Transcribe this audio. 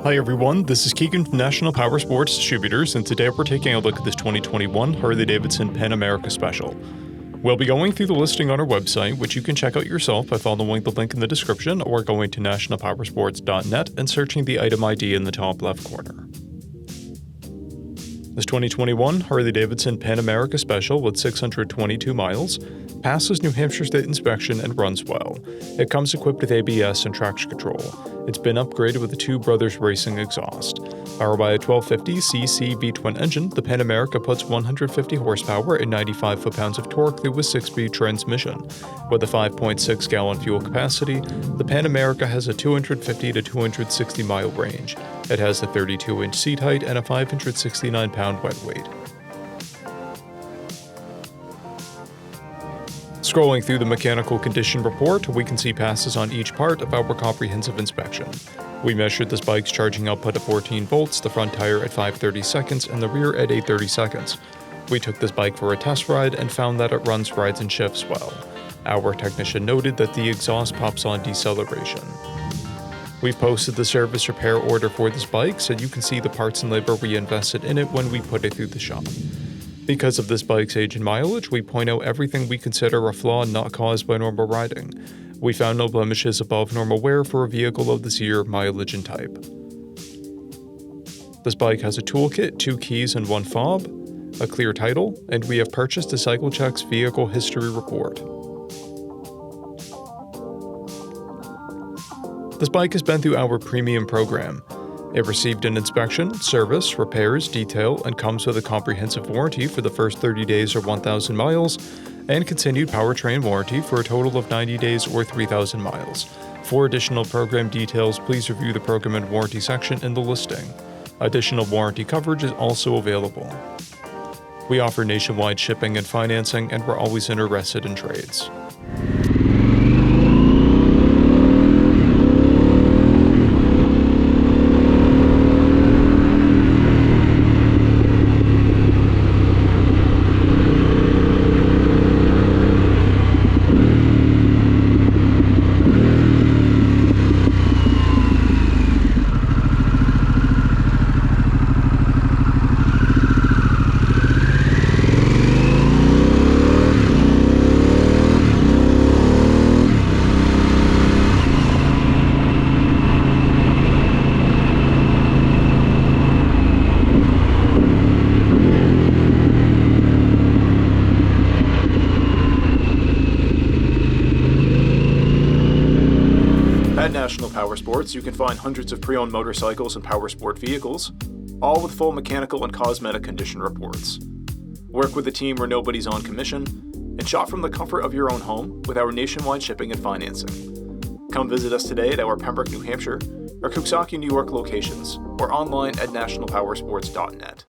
Hi everyone, this is Keegan from National Powersports Distributors, and today we're taking a look at this 2021 Harley-Davidson Pan America Special. We'll be going through the listing on our website, which you can check out yourself by following the link in the description or going to nationalpowersports.net and searching the item ID in the top left corner. This 2021 Harley-Davidson Pan America Special with 622 miles passes New Hampshire State inspection and runs well. It comes equipped with ABS and traction control. It's been upgraded with a Two Brothers Racing exhaust. Powered by a 1250cc V-twin engine, the Pan America puts 150 horsepower and 95 foot-pounds of torque through a 6-speed transmission. With a 5.6-gallon fuel capacity, the Pan America has a 250 to 260 mile range. It has a 32-inch seat height and a 569-pound wet weight. Scrolling through the mechanical condition report, we can see passes on each part of our comprehensive inspection. We measured this bike's charging output at 14 volts, the front tire at 530 seconds, and the rear at 830 seconds. We took this bike for a test ride and found that it runs, rides, and shifts well. Our technician noted that the exhaust pops on deceleration. We've posted the service repair order for this bike so you can see the parts and labor we invested in it when we put it through the shop. Because of this bike's age and mileage, we point out everything we consider a flaw not caused by normal riding. We found no blemishes above normal wear for a vehicle of this year, mileage, and type. This bike has a toolkit, 2 keys, and 1 fob, a clear title, and we have purchased a CycleCheck's vehicle history report. This bike has been through our premium program. It received an inspection, service, repairs, detail, and comes with a comprehensive warranty for the first 30 days or 1,000 miles, and continued powertrain warranty for a total of 90 days or 3,000 miles. For additional program details, please review the program and warranty section in the listing. Additional warranty coverage is also available. We offer nationwide shipping and financing, and we're always interested in trades. At National Powersports, you can find hundreds of pre-owned motorcycles and powersport vehicles, all with full mechanical and cosmetic condition reports. Work with a team where nobody's on commission, and shop from the comfort of your own home with our nationwide shipping and financing. Come visit us today at our Pembroke, New Hampshire, or Coxsackie, New York locations, or online at nationalpowersports.net.